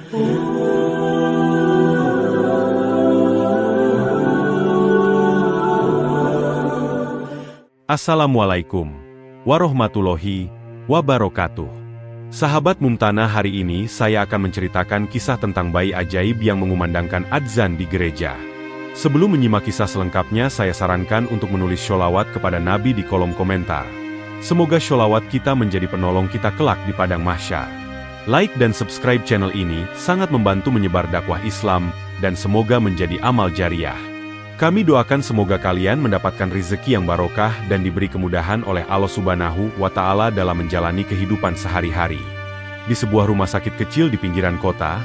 Assalamualaikum warahmatullahi wabarakatuh. Sahabat Mumtanah, hari ini saya akan menceritakan kisah tentang bayi ajaib yang mengumandangkan adzan di gereja. Sebelum menyimak kisah selengkapnya, saya sarankan untuk menulis sholawat kepada Nabi di kolom komentar. Semoga sholawat kita menjadi penolong kita kelak di padang mahsyar. Like dan subscribe channel ini sangat membantu menyebar dakwah Islam dan semoga menjadi amal jariah. Kami doakan semoga kalian mendapatkan rezeki yang barokah dan diberi kemudahan oleh Allah Subhanahu wa Ta'ala dalam menjalani kehidupan sehari-hari. Di sebuah rumah sakit kecil di pinggiran kota,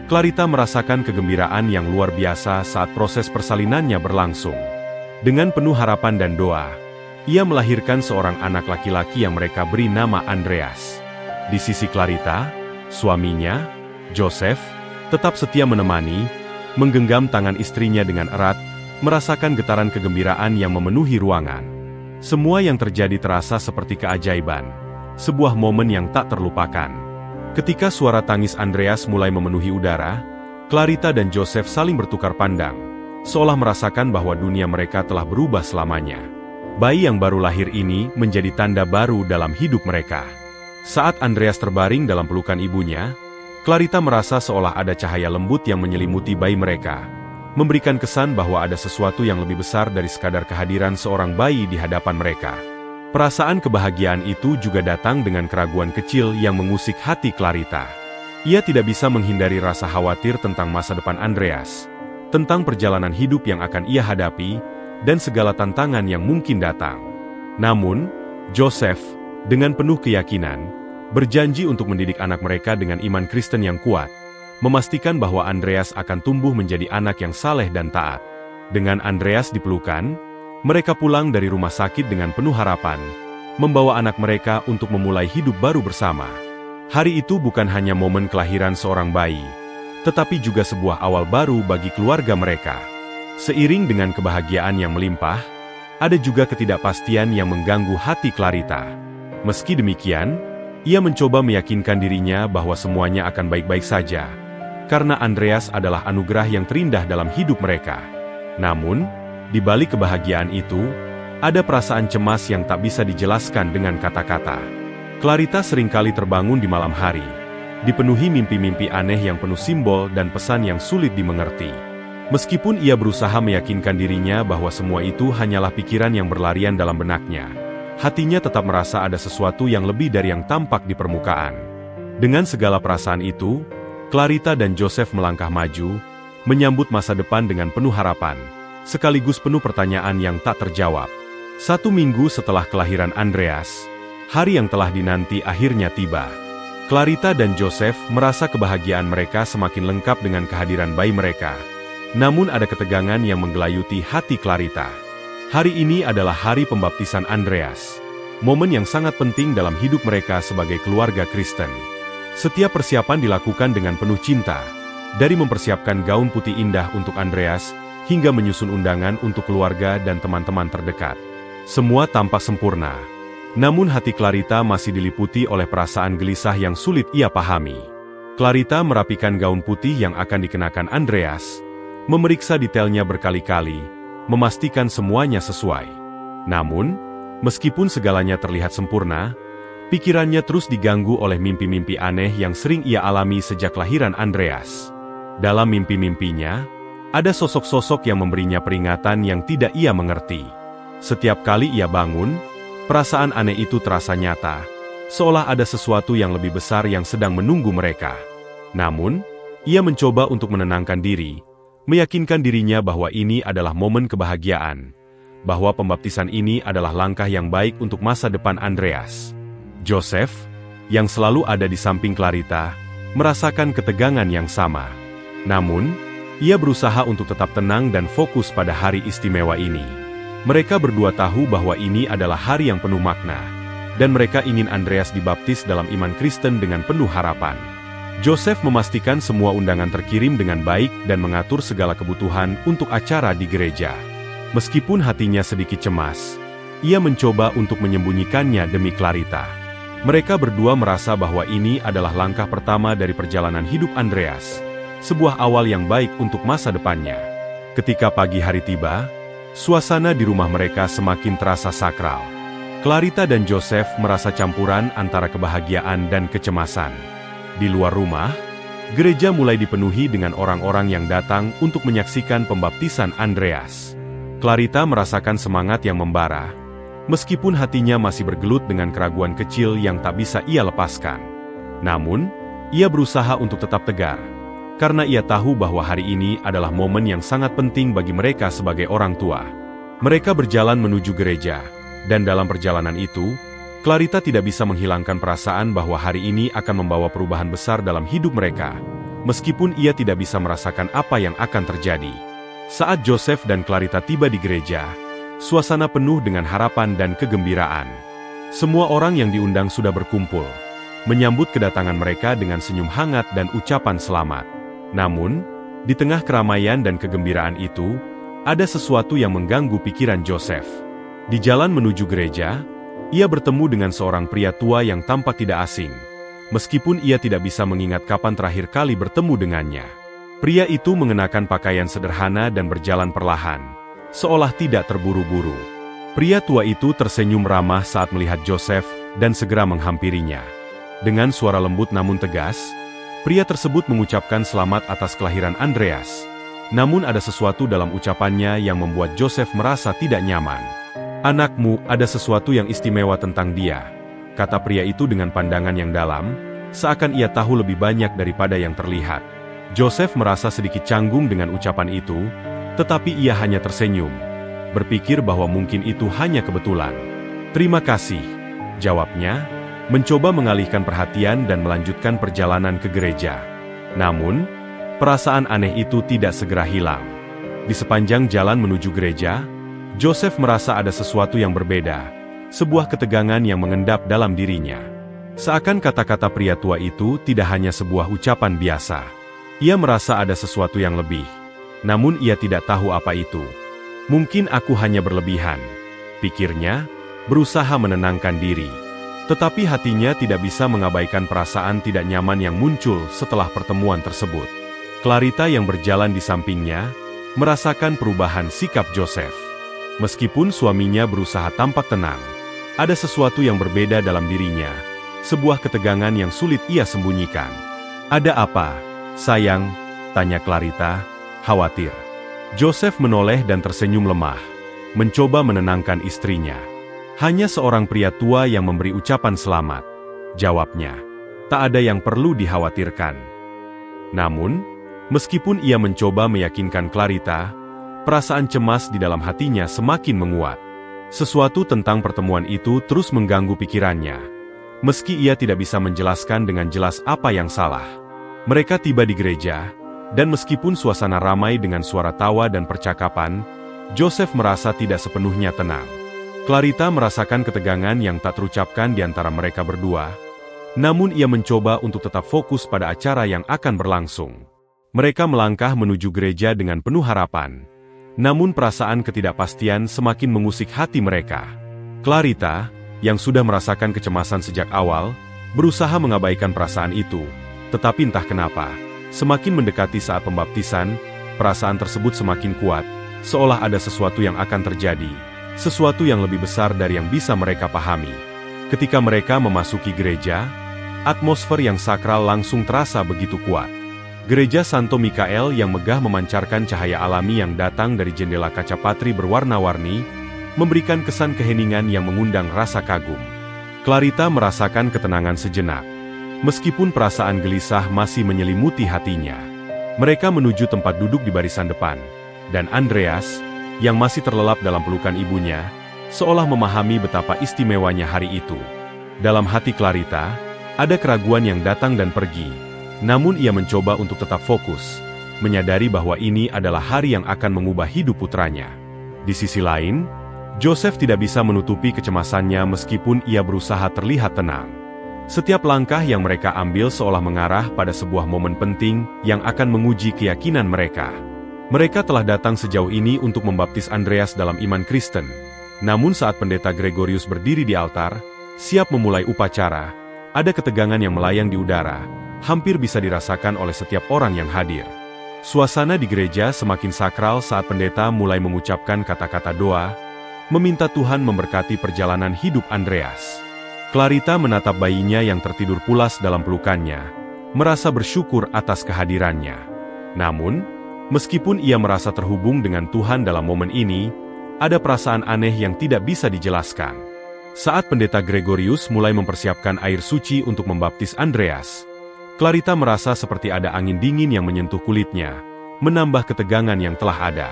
Clarita merasakan kegembiraan yang luar biasa saat proses persalinannya berlangsung. Dengan penuh harapan dan doa, ia melahirkan seorang anak laki-laki yang mereka beri nama Andreas. Di sisi Clarita, suaminya, Joseph, tetap setia menemani, menggenggam tangan istrinya dengan erat, merasakan getaran kegembiraan yang memenuhi ruangan. Semua yang terjadi terasa seperti keajaiban, sebuah momen yang tak terlupakan. Ketika suara tangis Andreas mulai memenuhi udara, Clarita dan Joseph saling bertukar pandang, seolah merasakan bahwa dunia mereka telah berubah selamanya. Bayi yang baru lahir ini menjadi tanda baru dalam hidup mereka. Saat Andreas terbaring dalam pelukan ibunya, Clarita merasa seolah ada cahaya lembut yang menyelimuti bayi mereka, memberikan kesan bahwa ada sesuatu yang lebih besar dari sekadar kehadiran seorang bayi di hadapan mereka. Perasaan kebahagiaan itu juga datang dengan keraguan kecil yang mengusik hati Clarita. Ia tidak bisa menghindari rasa khawatir tentang masa depan Andreas, tentang perjalanan hidup yang akan ia hadapi, dan segala tantangan yang mungkin datang. Namun, Joseph, dengan penuh keyakinan, berjanji untuk mendidik anak mereka dengan iman Kristen yang kuat, memastikan bahwa Andreas akan tumbuh menjadi anak yang saleh dan taat. Dengan Andreas di pelukan, mereka pulang dari rumah sakit dengan penuh harapan, membawa anak mereka untuk memulai hidup baru bersama. Hari itu bukan hanya momen kelahiran seorang bayi, tetapi juga sebuah awal baru bagi keluarga mereka. Seiring dengan kebahagiaan yang melimpah, ada juga ketidakpastian yang mengganggu hati Clarita. Meski demikian, ia mencoba meyakinkan dirinya bahwa semuanya akan baik-baik saja, karena Andreas adalah anugerah yang terindah dalam hidup mereka. Namun, di balik kebahagiaan itu, ada perasaan cemas yang tak bisa dijelaskan dengan kata-kata. Clarita seringkali terbangun di malam hari, dipenuhi mimpi-mimpi aneh yang penuh simbol dan pesan yang sulit dimengerti. Meskipun ia berusaha meyakinkan dirinya bahwa semua itu hanyalah pikiran yang berlarian dalam benaknya, hatinya tetap merasa ada sesuatu yang lebih dari yang tampak di permukaan. Dengan segala perasaan itu, Clarita dan Joseph melangkah maju, menyambut masa depan dengan penuh harapan, sekaligus penuh pertanyaan yang tak terjawab. 1 minggu setelah kelahiran Andreas, hari yang telah dinanti akhirnya tiba. Clarita dan Joseph merasa kebahagiaan mereka semakin lengkap dengan kehadiran bayi mereka. Namun ada ketegangan yang menggelayuti hati Clarita. Hari ini adalah hari pembaptisan Andreas, momen yang sangat penting dalam hidup mereka sebagai keluarga Kristen. Setiap persiapan dilakukan dengan penuh cinta, dari mempersiapkan gaun putih indah untuk Andreas, hingga menyusun undangan untuk keluarga dan teman-teman terdekat. Semua tampak sempurna, namun hati Clarita masih diliputi oleh perasaan gelisah yang sulit ia pahami. Clarita merapikan gaun putih yang akan dikenakan Andreas, memeriksa detailnya berkali-kali, memastikan semuanya sesuai. Namun, meskipun segalanya terlihat sempurna, pikirannya terus diganggu oleh mimpi-mimpi aneh yang sering ia alami sejak kelahiran Andreas. Dalam mimpi-mimpinya, ada sosok-sosok yang memberinya peringatan yang tidak ia mengerti. Setiap kali ia bangun, perasaan aneh itu terasa nyata, seolah ada sesuatu yang lebih besar yang sedang menunggu mereka. Namun, ia mencoba untuk menenangkan diri, meyakinkan dirinya bahwa ini adalah momen kebahagiaan, bahwa pembaptisan ini adalah langkah yang baik untuk masa depan Andreas. Joseph, yang selalu ada di samping Clarita, merasakan ketegangan yang sama. Namun, ia berusaha untuk tetap tenang dan fokus pada hari istimewa ini. Mereka berdua tahu bahwa ini adalah hari yang penuh makna, dan mereka ingin Andreas dibaptis dalam iman Kristen dengan penuh harapan. Joseph memastikan semua undangan terkirim dengan baik dan mengatur segala kebutuhan untuk acara di gereja. Meskipun hatinya sedikit cemas, ia mencoba untuk menyembunyikannya demi Clarita. Mereka berdua merasa bahwa ini adalah langkah pertama dari perjalanan hidup Andreas, sebuah awal yang baik untuk masa depannya. Ketika pagi hari tiba, suasana di rumah mereka semakin terasa sakral. Clarita dan Joseph merasa campuran antara kebahagiaan dan kecemasan. Di luar rumah, gereja mulai dipenuhi dengan orang-orang yang datang untuk menyaksikan pembaptisan Andreas. Clarita merasakan semangat yang membara, meskipun hatinya masih bergelut dengan keraguan kecil yang tak bisa ia lepaskan. Namun, ia berusaha untuk tetap tegar, karena ia tahu bahwa hari ini adalah momen yang sangat penting bagi mereka sebagai orang tua. Mereka berjalan menuju gereja, dan dalam perjalanan itu, Clarita tidak bisa menghilangkan perasaan bahwa hari ini akan membawa perubahan besar dalam hidup mereka, meskipun ia tidak bisa merasakan apa yang akan terjadi. Saat Joseph dan Clarita tiba di gereja, suasana penuh dengan harapan dan kegembiraan. Semua orang yang diundang sudah berkumpul, menyambut kedatangan mereka dengan senyum hangat dan ucapan selamat. Namun, di tengah keramaian dan kegembiraan itu, ada sesuatu yang mengganggu pikiran Joseph. Di jalan menuju gereja, ia bertemu dengan seorang pria tua yang tampak tidak asing, meskipun ia tidak bisa mengingat kapan terakhir kali bertemu dengannya. Pria itu mengenakan pakaian sederhana dan berjalan perlahan, seolah tidak terburu-buru. Pria tua itu tersenyum ramah saat melihat Joseph dan segera menghampirinya. Dengan suara lembut namun tegas, pria tersebut mengucapkan selamat atas kelahiran Andreas. Namun ada sesuatu dalam ucapannya yang membuat Joseph merasa tidak nyaman. "Anakmu, ada sesuatu yang istimewa tentang dia," kata pria itu dengan pandangan yang dalam, seakan ia tahu lebih banyak daripada yang terlihat. Joseph merasa sedikit canggung dengan ucapan itu, tetapi ia hanya tersenyum, berpikir bahwa mungkin itu hanya kebetulan. "Terima kasih," jawabnya, mencoba mengalihkan perhatian dan melanjutkan perjalanan ke gereja. Namun, perasaan aneh itu tidak segera hilang. Di sepanjang jalan menuju gereja, Joseph merasa ada sesuatu yang berbeda, sebuah ketegangan yang mengendap dalam dirinya. Seakan kata-kata pria tua itu tidak hanya sebuah ucapan biasa. Ia merasa ada sesuatu yang lebih, namun ia tidak tahu apa itu. "Mungkin aku hanya berlebihan," pikirnya, berusaha menenangkan diri. Tetapi hatinya tidak bisa mengabaikan perasaan tidak nyaman yang muncul setelah pertemuan tersebut. Clarita yang berjalan di sampingnya, merasakan perubahan sikap Joseph. Meskipun suaminya berusaha tampak tenang, ada sesuatu yang berbeda dalam dirinya, sebuah ketegangan yang sulit ia sembunyikan. "Ada apa, sayang?" tanya Clarita, khawatir. Joseph menoleh dan tersenyum lemah, mencoba menenangkan istrinya. "Hanya seorang pria tua yang memberi ucapan selamat," jawabnya. "Tak ada yang perlu dikhawatirkan." Namun, meskipun ia mencoba meyakinkan Clarita, perasaan cemas di dalam hatinya semakin menguat. Sesuatu tentang pertemuan itu terus mengganggu pikirannya, meski ia tidak bisa menjelaskan dengan jelas apa yang salah. Mereka tiba di gereja, dan meskipun suasana ramai dengan suara tawa dan percakapan, Joseph merasa tidak sepenuhnya tenang. Clarita merasakan ketegangan yang tak terucapkan di antara mereka berdua, namun ia mencoba untuk tetap fokus pada acara yang akan berlangsung. Mereka melangkah menuju gereja dengan penuh harapan, namun perasaan ketidakpastian semakin mengusik hati mereka. Clarita, yang sudah merasakan kecemasan sejak awal, berusaha mengabaikan perasaan itu, tetapi entah kenapa, semakin mendekati saat pembaptisan, perasaan tersebut semakin kuat, seolah ada sesuatu yang akan terjadi. Sesuatu yang lebih besar dari yang bisa mereka pahami. Ketika mereka memasuki gereja, atmosfer yang sakral langsung terasa begitu kuat. Gereja Santo Mikael yang megah memancarkan cahaya alami yang datang dari jendela kaca patri berwarna-warni, memberikan kesan keheningan yang mengundang rasa kagum. Clarita merasakan ketenangan sejenak, meskipun perasaan gelisah masih menyelimuti hatinya. Mereka menuju tempat duduk di barisan depan, dan Andreas, yang masih terlelap dalam pelukan ibunya, seolah memahami betapa istimewanya hari itu. Dalam hati Clarita, ada keraguan yang datang dan pergi, namun ia mencoba untuk tetap fokus, menyadari bahwa ini adalah hari yang akan mengubah hidup putranya. Di sisi lain, Joseph tidak bisa menutupi kecemasannya meskipun ia berusaha terlihat tenang. Setiap langkah yang mereka ambil seolah mengarah pada sebuah momen penting yang akan menguji keyakinan mereka. Mereka telah datang sejauh ini untuk membaptis Andreas dalam iman Kristen. Namun saat pendeta Gregorius berdiri di altar, siap memulai upacara. Ada ketegangan yang melayang di udara, hampir bisa dirasakan oleh setiap orang yang hadir. Suasana di gereja semakin sakral saat pendeta mulai mengucapkan kata-kata doa, meminta Tuhan memberkati perjalanan hidup Andreas. Clarita menatap bayinya yang tertidur pulas dalam pelukannya, merasa bersyukur atas kehadirannya. Namun, meskipun ia merasa terhubung dengan Tuhan dalam momen ini, ada perasaan aneh yang tidak bisa dijelaskan. Saat pendeta Gregorius mulai mempersiapkan air suci untuk membaptis Andreas, Clarita merasa seperti ada angin dingin yang menyentuh kulitnya, menambah ketegangan yang telah ada.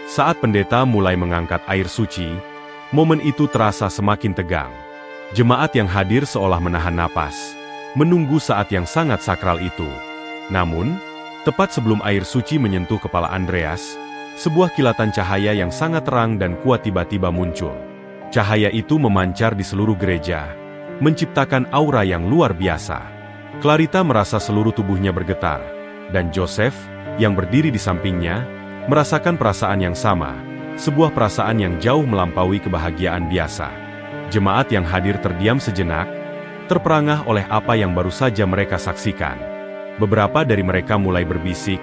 Saat pendeta mulai mengangkat air suci, momen itu terasa semakin tegang. Jemaat yang hadir seolah menahan napas, menunggu saat yang sangat sakral itu. Namun, tepat sebelum air suci menyentuh kepala Andreas, sebuah kilatan cahaya yang sangat terang dan kuat tiba-tiba muncul. Cahaya itu memancar di seluruh gereja, menciptakan aura yang luar biasa. Clarita merasa seluruh tubuhnya bergetar, dan Joseph, yang berdiri di sampingnya, merasakan perasaan yang sama, sebuah perasaan yang jauh melampaui kebahagiaan biasa. Jemaat yang hadir terdiam sejenak, terperangah oleh apa yang baru saja mereka saksikan. Beberapa dari mereka mulai berbisik,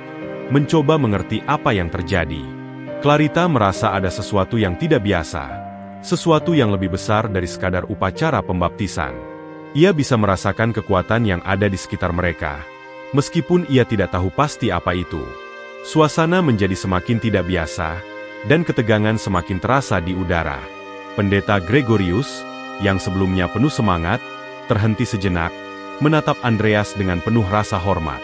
mencoba mengerti apa yang terjadi. Clarita merasa ada sesuatu yang tidak biasa, sesuatu yang lebih besar dari sekadar upacara pembaptisan. Ia bisa merasakan kekuatan yang ada di sekitar mereka, meskipun ia tidak tahu pasti apa itu. Suasana menjadi semakin tidak biasa, dan ketegangan semakin terasa di udara. Pendeta Gregorius, yang sebelumnya penuh semangat, terhenti sejenak, menatap Andreas dengan penuh rasa hormat.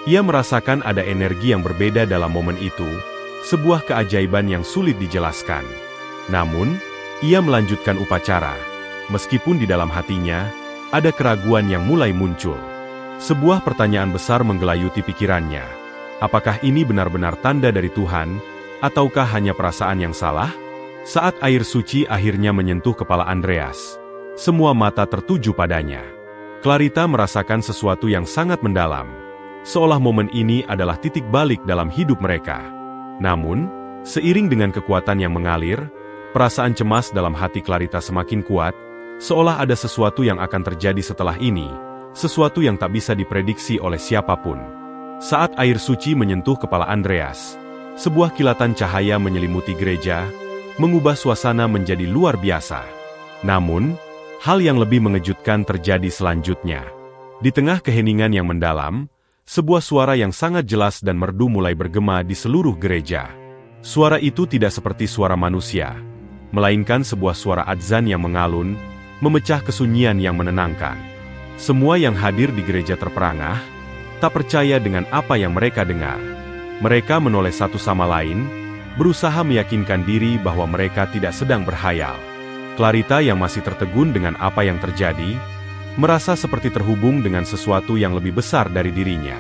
Ia merasakan ada energi yang berbeda dalam momen itu, sebuah keajaiban yang sulit dijelaskan. Namun, ia melanjutkan upacara, meskipun di dalam hatinya, ada keraguan yang mulai muncul. Sebuah pertanyaan besar menggelayuti pikirannya. Apakah ini benar-benar tanda dari Tuhan, ataukah hanya perasaan yang salah? Saat air suci akhirnya menyentuh kepala Andreas, semua mata tertuju padanya. Clarita merasakan sesuatu yang sangat mendalam, seolah momen ini adalah titik balik dalam hidup mereka. Namun, seiring dengan kekuatan yang mengalir, perasaan cemas dalam hati Clarita semakin kuat, seolah ada sesuatu yang akan terjadi setelah ini, sesuatu yang tak bisa diprediksi oleh siapapun. Saat air suci menyentuh kepala Andreas, sebuah kilatan cahaya menyelimuti gereja, mengubah suasana menjadi luar biasa. Namun, hal yang lebih mengejutkan terjadi selanjutnya. Di tengah keheningan yang mendalam, sebuah suara yang sangat jelas dan merdu mulai bergema di seluruh gereja. Suara itu tidak seperti suara manusia, melainkan sebuah suara adzan yang mengalun, memecah kesunyian yang menenangkan. Semua yang hadir di gereja terperangah, tak percaya dengan apa yang mereka dengar. Mereka menoleh satu sama lain, berusaha meyakinkan diri bahwa mereka tidak sedang berhayal. Clarita yang masih tertegun dengan apa yang terjadi, merasa seperti terhubung dengan sesuatu yang lebih besar dari dirinya.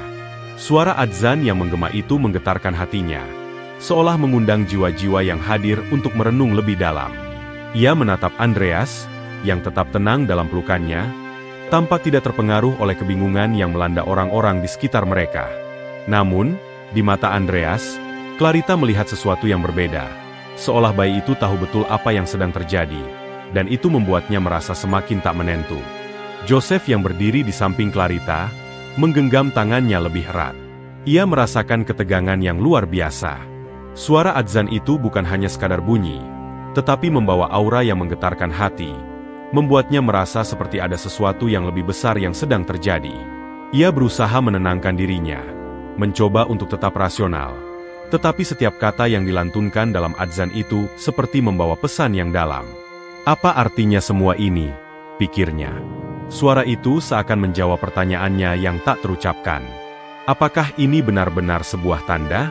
Suara adzan yang menggema itu menggetarkan hatinya, seolah mengundang jiwa-jiwa yang hadir untuk merenung lebih dalam. Ia menatap Andreas, yang tetap tenang dalam pelukannya, tampak tidak terpengaruh oleh kebingungan yang melanda orang-orang di sekitar mereka. Namun, di mata Andreas, Clarita melihat sesuatu yang berbeda, seolah bayi itu tahu betul apa yang sedang terjadi, dan itu membuatnya merasa semakin tak menentu. Joseph yang berdiri di samping Clarita, menggenggam tangannya lebih erat. Ia merasakan ketegangan yang luar biasa. Suara adzan itu bukan hanya sekadar bunyi, tetapi membawa aura yang menggetarkan hati, membuatnya merasa seperti ada sesuatu yang lebih besar yang sedang terjadi. Ia berusaha menenangkan dirinya, mencoba untuk tetap rasional. Tetapi setiap kata yang dilantunkan dalam adzan itu seperti membawa pesan yang dalam. Apa artinya semua ini? Pikirnya. Suara itu seakan menjawab pertanyaannya yang tak terucapkan. Apakah ini benar-benar sebuah tanda?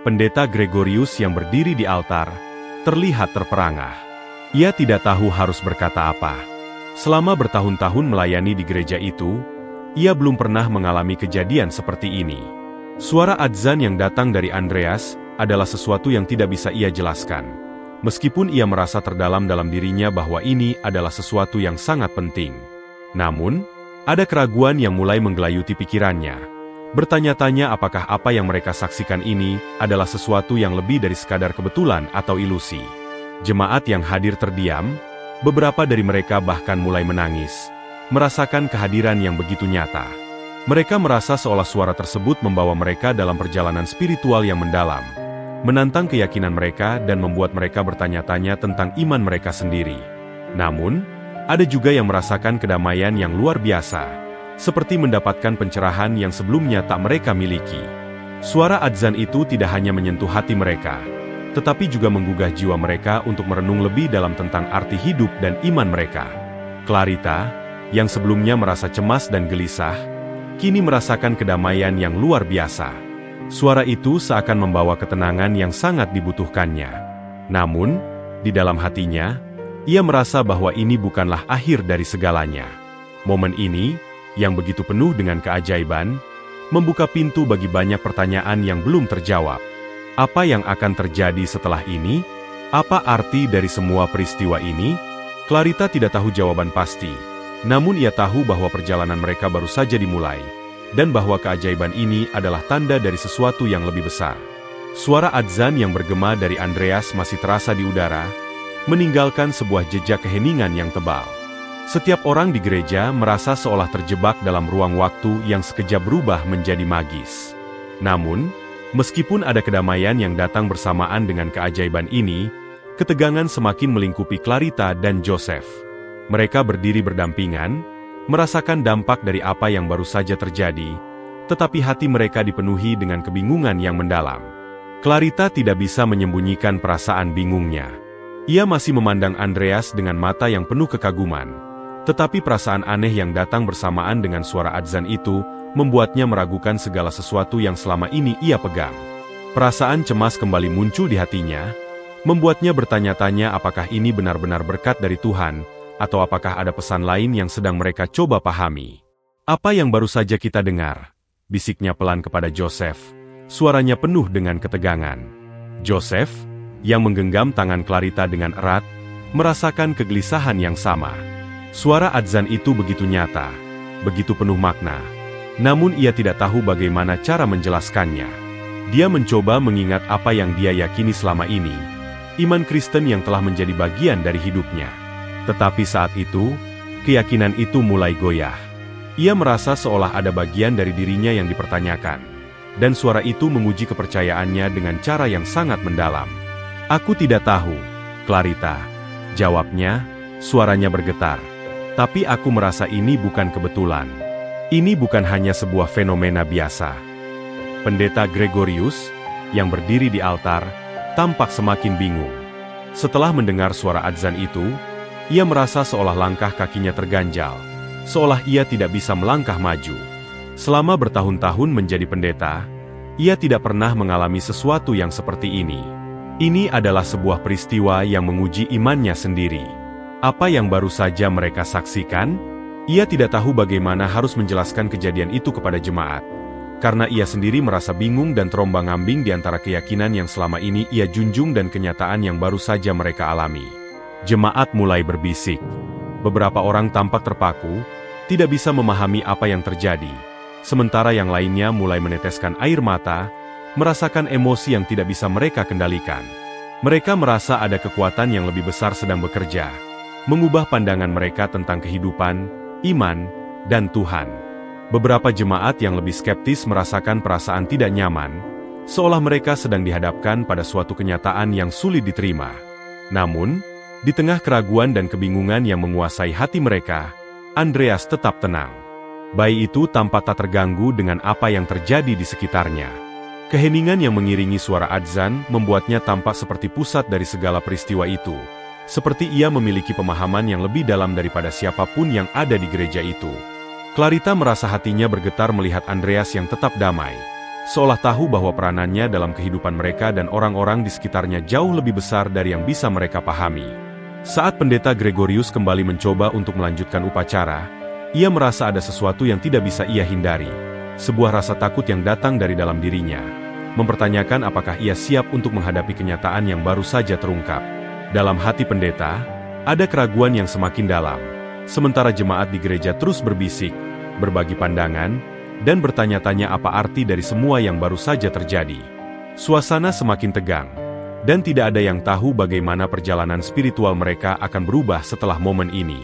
Pendeta Gregorius yang berdiri di altar, terlihat terperangah. Ia tidak tahu harus berkata apa. Selama bertahun-tahun melayani di gereja itu, ia belum pernah mengalami kejadian seperti ini. Suara adzan yang datang dari Andreas adalah sesuatu yang tidak bisa ia jelaskan. Meskipun ia merasa terdalam dalam dirinya bahwa ini adalah sesuatu yang sangat penting. Namun, ada keraguan yang mulai menggelayuti pikirannya. Bertanya-tanya apakah apa yang mereka saksikan ini adalah sesuatu yang lebih dari sekadar kebetulan atau ilusi. Jemaat yang hadir terdiam, Beberapa dari mereka bahkan mulai menangis, merasakan kehadiran yang begitu nyata. Mereka merasa seolah suara tersebut membawa mereka dalam perjalanan spiritual yang mendalam, menantang keyakinan mereka dan membuat mereka bertanya-tanya tentang iman mereka sendiri. Namun, ada juga yang merasakan kedamaian yang luar biasa, seperti mendapatkan pencerahan yang sebelumnya tak mereka miliki. Suara adzan itu tidak hanya menyentuh hati mereka, tetapi juga menggugah jiwa mereka untuk merenung lebih dalam tentang arti hidup dan iman mereka. Clarita, yang sebelumnya merasa cemas dan gelisah, kini merasakan kedamaian yang luar biasa. Suara itu seakan membawa ketenangan yang sangat dibutuhkannya. Namun, di dalam hatinya, ia merasa bahwa ini bukanlah akhir dari segalanya. Momen ini, yang begitu penuh dengan keajaiban, membuka pintu bagi banyak pertanyaan yang belum terjawab. Apa yang akan terjadi setelah ini? Apa arti dari semua peristiwa ini? Clarita tidak tahu jawaban pasti. Namun ia tahu bahwa perjalanan mereka baru saja dimulai, dan bahwa keajaiban ini adalah tanda dari sesuatu yang lebih besar. Suara adzan yang bergema dari Andreas masih terasa di udara, meninggalkan sebuah jejak keheningan yang tebal. Setiap orang di gereja merasa seolah terjebak dalam ruang waktu yang sekejap berubah menjadi magis. Namun, meskipun ada kedamaian yang datang bersamaan dengan keajaiban ini, ketegangan semakin melingkupi Clarita dan Joseph. Mereka berdiri berdampingan, merasakan dampak dari apa yang baru saja terjadi, tetapi hati mereka dipenuhi dengan kebingungan yang mendalam. Clarita tidak bisa menyembunyikan perasaan bingungnya. Ia masih memandang Andreas dengan mata yang penuh kekaguman, tetapi perasaan aneh yang datang bersamaan dengan suara adzan itu membuatnya meragukan segala sesuatu yang selama ini ia pegang. Perasaan cemas kembali muncul di hatinya, membuatnya bertanya-tanya apakah ini benar-benar berkat dari Tuhan, atau apakah ada pesan lain yang sedang mereka coba pahami. "Apa yang baru saja kita dengar?" bisiknya pelan kepada Joseph, suaranya penuh dengan ketegangan. Joseph, yang menggenggam tangan Clarita dengan erat, merasakan kegelisahan yang sama. Suara adzan itu begitu nyata, begitu penuh makna. Namun ia tidak tahu bagaimana cara menjelaskannya. Dia mencoba mengingat apa yang dia yakini selama ini, iman Kristen yang telah menjadi bagian dari hidupnya. Tetapi saat itu, keyakinan itu mulai goyah. Ia merasa seolah ada bagian dari dirinya yang dipertanyakan, dan suara itu menguji kepercayaannya dengan cara yang sangat mendalam. "Aku tidak tahu, Clarita," jawabnya, suaranya bergetar. "Tapi aku merasa ini bukan kebetulan. Ini bukan hanya sebuah fenomena biasa." Pendeta Gregorius, yang berdiri di altar, tampak semakin bingung. Setelah mendengar suara adzan itu, ia merasa seolah langkah kakinya terganjal, seolah ia tidak bisa melangkah maju. Selama bertahun-tahun menjadi pendeta, ia tidak pernah mengalami sesuatu yang seperti ini. Ini adalah sebuah peristiwa yang menguji imannya sendiri. Apa yang baru saja mereka saksikan? Ia tidak tahu bagaimana harus menjelaskan kejadian itu kepada jemaat, karena ia sendiri merasa bingung dan terombang-ambing di antara keyakinan yang selama ini ia junjung dan kenyataan yang baru saja mereka alami. Jemaat mulai berbisik. Beberapa orang tampak terpaku, tidak bisa memahami apa yang terjadi, sementara yang lainnya mulai meneteskan air mata, merasakan emosi yang tidak bisa mereka kendalikan. Mereka merasa ada kekuatan yang lebih besar sedang bekerja, mengubah pandangan mereka tentang kehidupan, iman, dan Tuhan. Beberapa jemaat yang lebih skeptis merasakan perasaan tidak nyaman, seolah mereka sedang dihadapkan pada suatu kenyataan yang sulit diterima. Namun, di tengah keraguan dan kebingungan yang menguasai hati mereka, Andreas tetap tenang. Bayi itu tampak tak terganggu dengan apa yang terjadi di sekitarnya. Keheningan yang mengiringi suara adzan membuatnya tampak seperti pusat dari segala peristiwa itu, seperti ia memiliki pemahaman yang lebih dalam daripada siapapun yang ada di gereja itu. Clarita merasa hatinya bergetar melihat Andreas yang tetap damai, seolah tahu bahwa peranannya dalam kehidupan mereka dan orang-orang di sekitarnya jauh lebih besar dari yang bisa mereka pahami. Saat pendeta Gregorius kembali mencoba untuk melanjutkan upacara, ia merasa ada sesuatu yang tidak bisa ia hindari. Sebuah rasa takut yang datang dari dalam dirinya, mempertanyakan apakah ia siap untuk menghadapi kenyataan yang baru saja terungkap. Dalam hati pendeta, ada keraguan yang semakin dalam, sementara jemaat di gereja terus berbisik, berbagi pandangan, dan bertanya-tanya apa arti dari semua yang baru saja terjadi. Suasana semakin tegang, Dan tidak ada yang tahu bagaimana perjalanan spiritual mereka akan berubah setelah momen ini.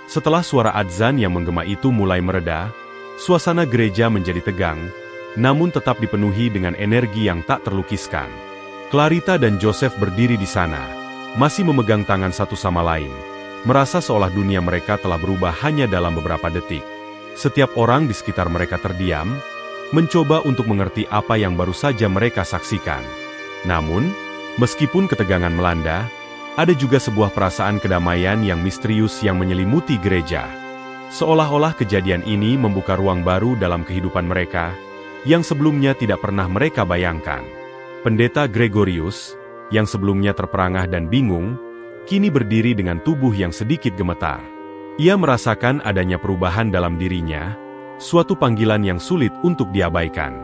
Setelah suara adzan yang menggema itu mulai mereda, suasana gereja menjadi tegang, namun tetap dipenuhi dengan energi yang tak terlukiskan. Clarita dan Joseph berdiri di sana, masih memegang tangan satu sama lain, merasa seolah dunia mereka telah berubah hanya dalam beberapa detik. Setiap orang di sekitar mereka terdiam, mencoba untuk mengerti apa yang baru saja mereka saksikan. Namun, meskipun ketegangan melanda, ada juga sebuah perasaan kedamaian yang misterius yang menyelimuti gereja. Seolah-olah kejadian ini membuka ruang baru dalam kehidupan mereka, yang sebelumnya tidak pernah mereka bayangkan. Pendeta Gregorius, yang sebelumnya terperangah dan bingung, kini berdiri dengan tubuh yang sedikit gemetar. Ia merasakan adanya perubahan dalam dirinya, suatu panggilan yang sulit untuk diabaikan.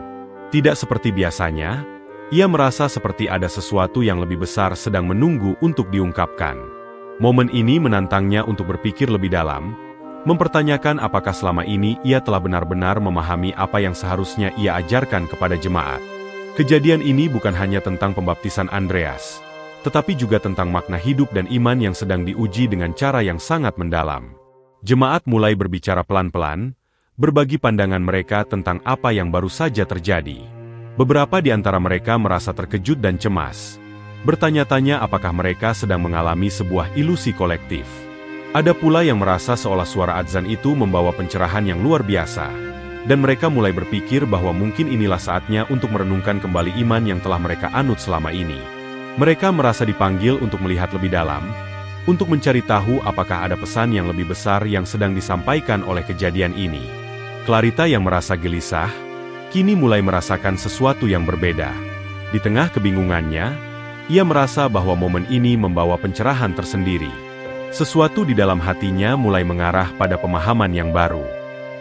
Tidak seperti biasanya, ia merasa seperti ada sesuatu yang lebih besar sedang menunggu untuk diungkapkan. Momen ini menantangnya untuk berpikir lebih dalam, mempertanyakan apakah selama ini ia telah benar-benar memahami apa yang seharusnya ia ajarkan kepada jemaat. Kejadian ini bukan hanya tentang pembaptisan Andreas, tetapi juga tentang makna hidup dan iman yang sedang diuji dengan cara yang sangat mendalam. Jemaat mulai berbicara pelan-pelan, berbagi pandangan mereka tentang apa yang baru saja terjadi. Beberapa di antara mereka merasa terkejut dan cemas, bertanya-tanya apakah mereka sedang mengalami sebuah ilusi kolektif. Ada pula yang merasa seolah suara adzan itu membawa pencerahan yang luar biasa, dan mereka mulai berpikir bahwa mungkin inilah saatnya untuk merenungkan kembali iman yang telah mereka anut selama ini. Mereka merasa dipanggil untuk melihat lebih dalam, untuk mencari tahu apakah ada pesan yang lebih besar yang sedang disampaikan oleh kejadian ini. Clarita yang merasa gelisah, kini mulai merasakan sesuatu yang berbeda. Di tengah kebingungannya, ia merasa bahwa momen ini membawa pencerahan tersendiri. Sesuatu di dalam hatinya mulai mengarah pada pemahaman yang baru.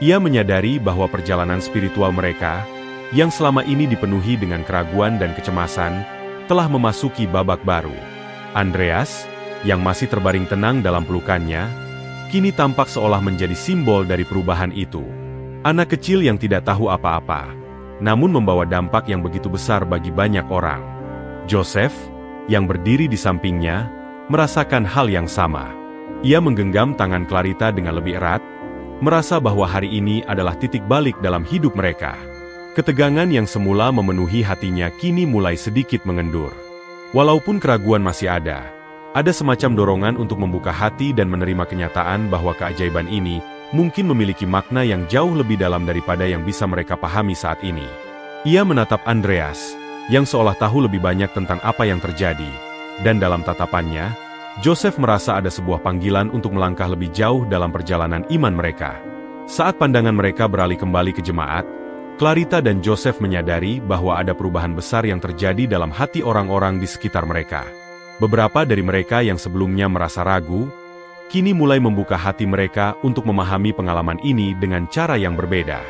Ia menyadari bahwa perjalanan spiritual mereka, yang selama ini dipenuhi dengan keraguan dan kecemasan, telah memasuki babak baru. Andreas, yang masih terbaring tenang dalam pelukannya, kini tampak seolah menjadi simbol dari perubahan itu. Anak kecil yang tidak tahu apa-apa, namun membawa dampak yang begitu besar bagi banyak orang. Joseph, yang berdiri di sampingnya, merasakan hal yang sama. Ia menggenggam tangan Clarita dengan lebih erat, merasa bahwa hari ini adalah titik balik dalam hidup mereka. Ketegangan yang semula memenuhi hatinya kini mulai sedikit mengendur. Walaupun keraguan masih ada semacam dorongan untuk membuka hati dan menerima kenyataan bahwa keajaiban ini mungkin memiliki makna yang jauh lebih dalam daripada yang bisa mereka pahami saat ini. Ia menatap Andreas, yang seolah tahu lebih banyak tentang apa yang terjadi, dan dalam tatapannya, Joseph merasa ada sebuah panggilan untuk melangkah lebih jauh dalam perjalanan iman mereka. Saat pandangan mereka beralih kembali ke jemaat, Clarita dan Joseph menyadari bahwa ada perubahan besar yang terjadi dalam hati orang-orang di sekitar mereka. Beberapa dari mereka yang sebelumnya merasa ragu, kini mulai membuka hati mereka untuk memahami pengalaman ini dengan cara yang berbeda.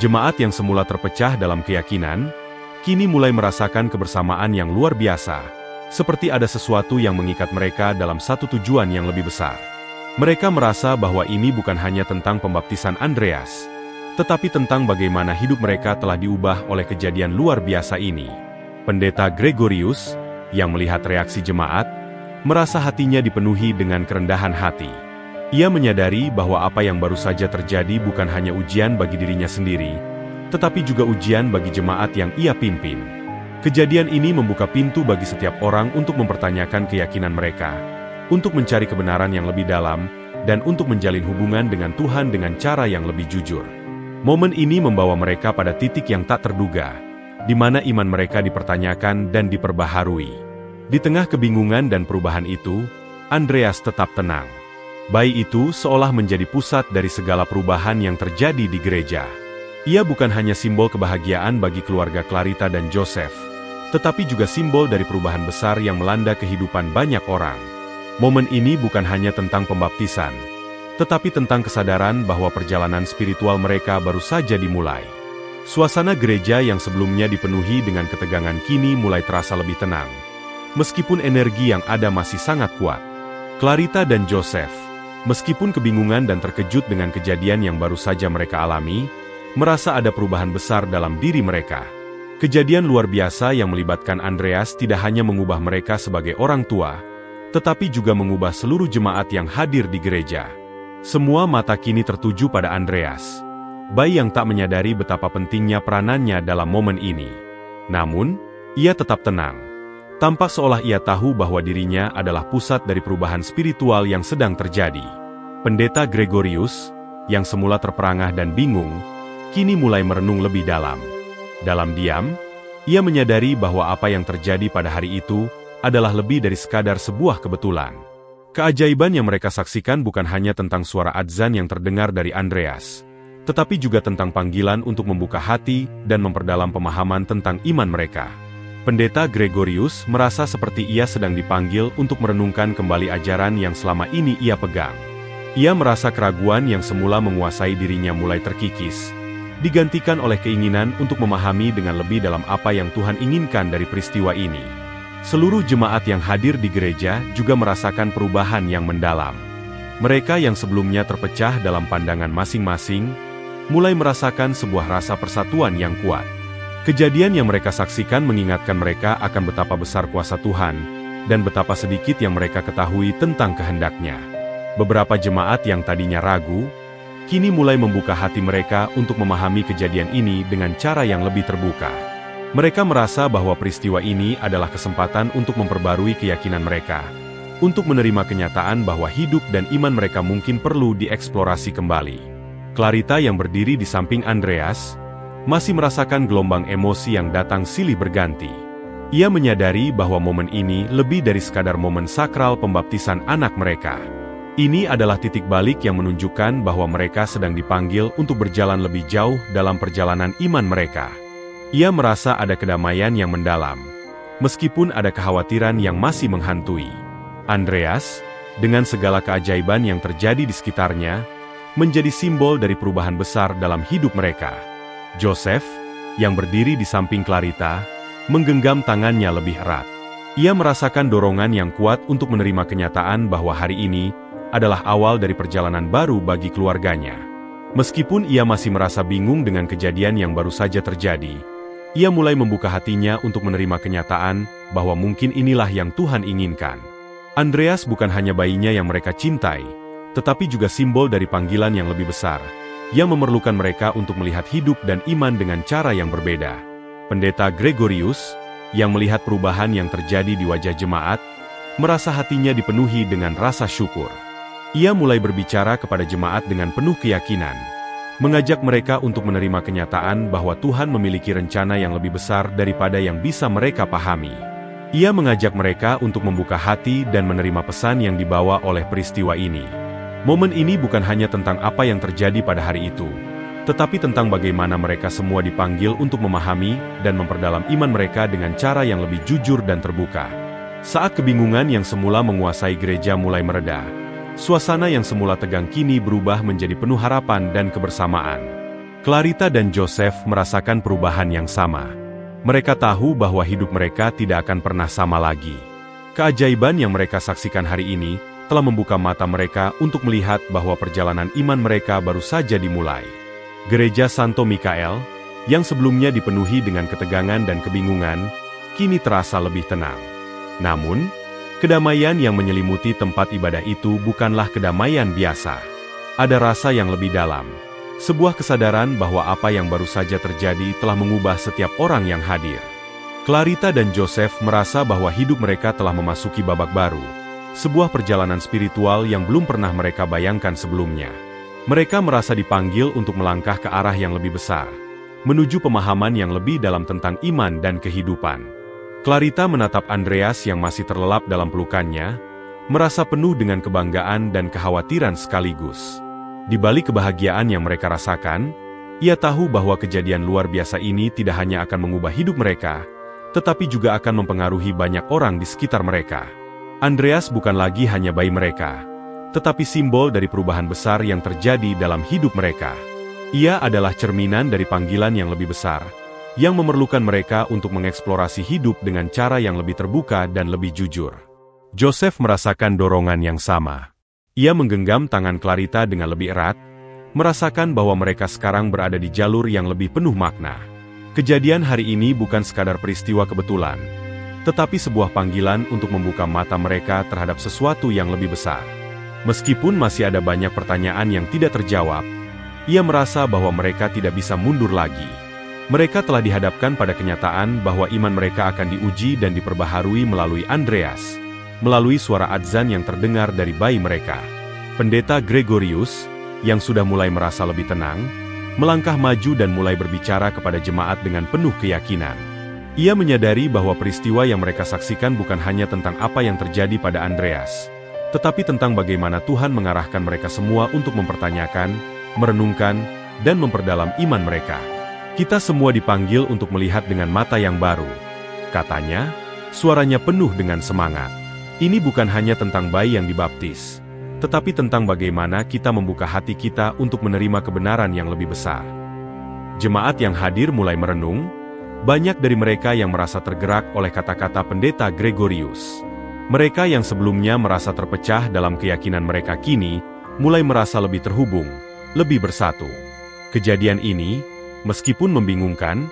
Jemaat yang semula terpecah dalam keyakinan, kini mulai merasakan kebersamaan yang luar biasa, seperti ada sesuatu yang mengikat mereka dalam satu tujuan yang lebih besar. Mereka merasa bahwa ini bukan hanya tentang pembaptisan Andreas, tetapi tentang bagaimana hidup mereka telah diubah oleh kejadian luar biasa ini. Pendeta Gregorius, yang melihat reaksi jemaat, merasa hatinya dipenuhi dengan kerendahan hati. Ia menyadari bahwa apa yang baru saja terjadi bukan hanya ujian bagi dirinya sendiri, tetapi juga ujian bagi jemaat yang ia pimpin. Kejadian ini membuka pintu bagi setiap orang untuk mempertanyakan keyakinan mereka, untuk mencari kebenaran yang lebih dalam, dan untuk menjalin hubungan dengan Tuhan dengan cara yang lebih jujur. Momen ini membawa mereka pada titik yang tak terduga, di mana iman mereka dipertanyakan dan diperbaharui. Di tengah kebingungan dan perubahan itu, Andreas tetap tenang. Bayi itu seolah menjadi pusat dari segala perubahan yang terjadi di gereja. Ia bukan hanya simbol kebahagiaan bagi keluarga Clarita dan Joseph, tetapi juga simbol dari perubahan besar yang melanda kehidupan banyak orang. Momen ini bukan hanya tentang pembaptisan, tetapi tentang kesadaran bahwa perjalanan spiritual mereka baru saja dimulai. Suasana gereja yang sebelumnya dipenuhi dengan ketegangan kini mulai terasa lebih tenang, meskipun energi yang ada masih sangat kuat. Clarita dan Joseph, meskipun kebingungan dan terkejut dengan kejadian yang baru saja mereka alami, merasa ada perubahan besar dalam diri mereka. Kejadian luar biasa yang melibatkan Andreas tidak hanya mengubah mereka sebagai orang tua, tetapi juga mengubah seluruh jemaat yang hadir di gereja. Semua mata kini tertuju pada Andreas, bayi yang tak menyadari betapa pentingnya peranannya dalam momen ini. Namun, ia tetap tenang. Tampak seolah ia tahu bahwa dirinya adalah pusat dari perubahan spiritual yang sedang terjadi. Pendeta Gregorius, yang semula terperangah dan bingung, kini mulai merenung lebih dalam. Dalam diam, ia menyadari bahwa apa yang terjadi pada hari itu adalah lebih dari sekadar sebuah kebetulan. Keajaiban yang mereka saksikan bukan hanya tentang suara adzan yang terdengar dari Andreas, tetapi juga tentang panggilan untuk membuka hati dan memperdalam pemahaman tentang iman mereka. Pendeta Gregorius merasa seperti ia sedang dipanggil untuk merenungkan kembali ajaran yang selama ini ia pegang. Ia merasa keraguan yang semula menguasai dirinya mulai terkikis, digantikan oleh keinginan untuk memahami dengan lebih dalam apa yang Tuhan inginkan dari peristiwa ini. Seluruh jemaat yang hadir di gereja juga merasakan perubahan yang mendalam. Mereka yang sebelumnya terpecah dalam pandangan masing-masing, mulai merasakan sebuah rasa persatuan yang kuat. Kejadian yang mereka saksikan mengingatkan mereka akan betapa besar kuasa Tuhan, dan betapa sedikit yang mereka ketahui tentang kehendaknya. Beberapa jemaat yang tadinya ragu, kini mulai membuka hati mereka untuk memahami kejadian ini dengan cara yang lebih terbuka. Mereka merasa bahwa peristiwa ini adalah kesempatan untuk memperbarui keyakinan mereka, untuk menerima kenyataan bahwa hidup dan iman mereka mungkin perlu dieksplorasi kembali. Clarita yang berdiri di samping Andreas, masih merasakan gelombang emosi yang datang silih berganti. Ia menyadari bahwa momen ini lebih dari sekadar momen sakral pembaptisan anak mereka. Ini adalah titik balik yang menunjukkan bahwa mereka sedang dipanggil untuk berjalan lebih jauh dalam perjalanan iman mereka. Ia merasa ada kedamaian yang mendalam, meskipun ada kekhawatiran yang masih menghantui. Andreas, dengan segala keajaiban yang terjadi di sekitarnya, menjadi simbol dari perubahan besar dalam hidup mereka. Joseph, yang berdiri di samping Clarita, menggenggam tangannya lebih erat. Ia merasakan dorongan yang kuat untuk menerima kenyataan bahwa hari ini adalah awal dari perjalanan baru bagi keluarganya. Meskipun ia masih merasa bingung dengan kejadian yang baru saja terjadi, ia mulai membuka hatinya untuk menerima kenyataan bahwa mungkin inilah yang Tuhan inginkan. Andreas bukan hanya bayinya yang mereka cintai, tetapi juga simbol dari panggilan yang lebih besar, yang memerlukan mereka untuk melihat hidup dan iman dengan cara yang berbeda. Pendeta Gregorius, yang melihat perubahan yang terjadi di wajah jemaat, merasa hatinya dipenuhi dengan rasa syukur. Ia mulai berbicara kepada jemaat dengan penuh keyakinan, mengajak mereka untuk menerima kenyataan bahwa Tuhan memiliki rencana yang lebih besar daripada yang bisa mereka pahami. Ia mengajak mereka untuk membuka hati dan menerima pesan yang dibawa oleh peristiwa ini. Momen ini bukan hanya tentang apa yang terjadi pada hari itu, tetapi tentang bagaimana mereka semua dipanggil untuk memahami dan memperdalam iman mereka dengan cara yang lebih jujur dan terbuka. Saat kebingungan yang semula menguasai gereja mulai mereda, suasana yang semula tegang kini berubah menjadi penuh harapan dan kebersamaan. Clarita dan Joseph merasakan perubahan yang sama. Mereka tahu bahwa hidup mereka tidak akan pernah sama lagi. Keajaiban yang mereka saksikan hari ini telah membuka mata mereka untuk melihat bahwa perjalanan iman mereka baru saja dimulai. Gereja Santo Mikael, yang sebelumnya dipenuhi dengan ketegangan dan kebingungan, kini terasa lebih tenang. Namun, kedamaian yang menyelimuti tempat ibadah itu bukanlah kedamaian biasa. Ada rasa yang lebih dalam, sebuah kesadaran bahwa apa yang baru saja terjadi telah mengubah setiap orang yang hadir. Clarita dan Joseph merasa bahwa hidup mereka telah memasuki babak baru, sebuah perjalanan spiritual yang belum pernah mereka bayangkan sebelumnya. Mereka merasa dipanggil untuk melangkah ke arah yang lebih besar, menuju pemahaman yang lebih dalam tentang iman dan kehidupan. Clarita menatap Andreas yang masih terlelap dalam pelukannya, merasa penuh dengan kebanggaan dan kekhawatiran sekaligus. Di balik kebahagiaan yang mereka rasakan, ia tahu bahwa kejadian luar biasa ini tidak hanya akan mengubah hidup mereka, tetapi juga akan mempengaruhi banyak orang di sekitar mereka. Andreas bukan lagi hanya bayi mereka, tetapi simbol dari perubahan besar yang terjadi dalam hidup mereka. Ia adalah cerminan dari panggilan yang lebih besar, yang memerlukan mereka untuk mengeksplorasi hidup dengan cara yang lebih terbuka dan lebih jujur. Joseph merasakan dorongan yang sama. Ia menggenggam tangan Clarita dengan lebih erat, merasakan bahwa mereka sekarang berada di jalur yang lebih penuh makna. Kejadian hari ini bukan sekadar peristiwa kebetulan, tetapi sebuah panggilan untuk membuka mata mereka terhadap sesuatu yang lebih besar. Meskipun masih ada banyak pertanyaan yang tidak terjawab, ia merasa bahwa mereka tidak bisa mundur lagi. Mereka telah dihadapkan pada kenyataan bahwa iman mereka akan diuji dan diperbaharui melalui Andreas, melalui suara adzan yang terdengar dari bayi mereka. Pendeta Gregorius, yang sudah mulai merasa lebih tenang, melangkah maju dan mulai berbicara kepada jemaat dengan penuh keyakinan. Ia menyadari bahwa peristiwa yang mereka saksikan bukan hanya tentang apa yang terjadi pada Andreas, tetapi tentang bagaimana Tuhan mengarahkan mereka semua untuk mempertanyakan, merenungkan, dan memperdalam iman mereka. Kita semua dipanggil untuk melihat dengan mata yang baru, katanya, suaranya penuh dengan semangat. Ini bukan hanya tentang bayi yang dibaptis, tetapi tentang bagaimana kita membuka hati kita untuk menerima kebenaran yang lebih besar. Jemaat yang hadir mulai merenung, banyak dari mereka yang merasa tergerak oleh kata-kata pendeta Gregorius. Mereka yang sebelumnya merasa terpecah dalam keyakinan mereka kini, mulai merasa lebih terhubung, lebih bersatu. Kejadian ini, meskipun membingungkan,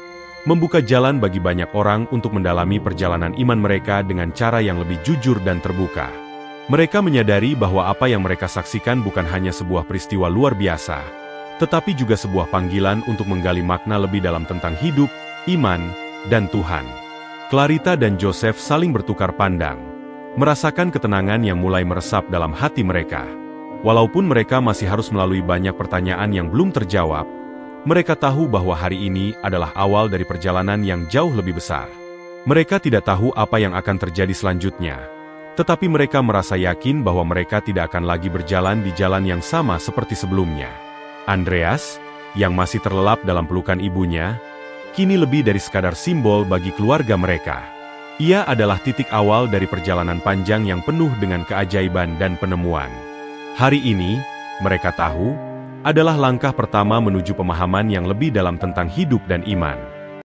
membuka jalan bagi banyak orang untuk mendalami perjalanan iman mereka dengan cara yang lebih jujur dan terbuka. Mereka menyadari bahwa apa yang mereka saksikan bukan hanya sebuah peristiwa luar biasa, tetapi juga sebuah panggilan untuk menggali makna lebih dalam tentang hidup, iman, dan Tuhan. Clarita dan Joseph saling bertukar pandang, merasakan ketenangan yang mulai meresap dalam hati mereka. Walaupun mereka masih harus melalui banyak pertanyaan yang belum terjawab, mereka tahu bahwa hari ini adalah awal dari perjalanan yang jauh lebih besar. Mereka tidak tahu apa yang akan terjadi selanjutnya, tetapi mereka merasa yakin bahwa mereka tidak akan lagi berjalan di jalan yang sama seperti sebelumnya. Andreas, yang masih terlelap dalam pelukan ibunya, kini lebih dari sekadar simbol bagi keluarga mereka. Ia adalah titik awal dari perjalanan panjang yang penuh dengan keajaiban dan penemuan. Hari ini, mereka tahu, adalah langkah pertama menuju pemahaman yang lebih dalam tentang hidup dan iman.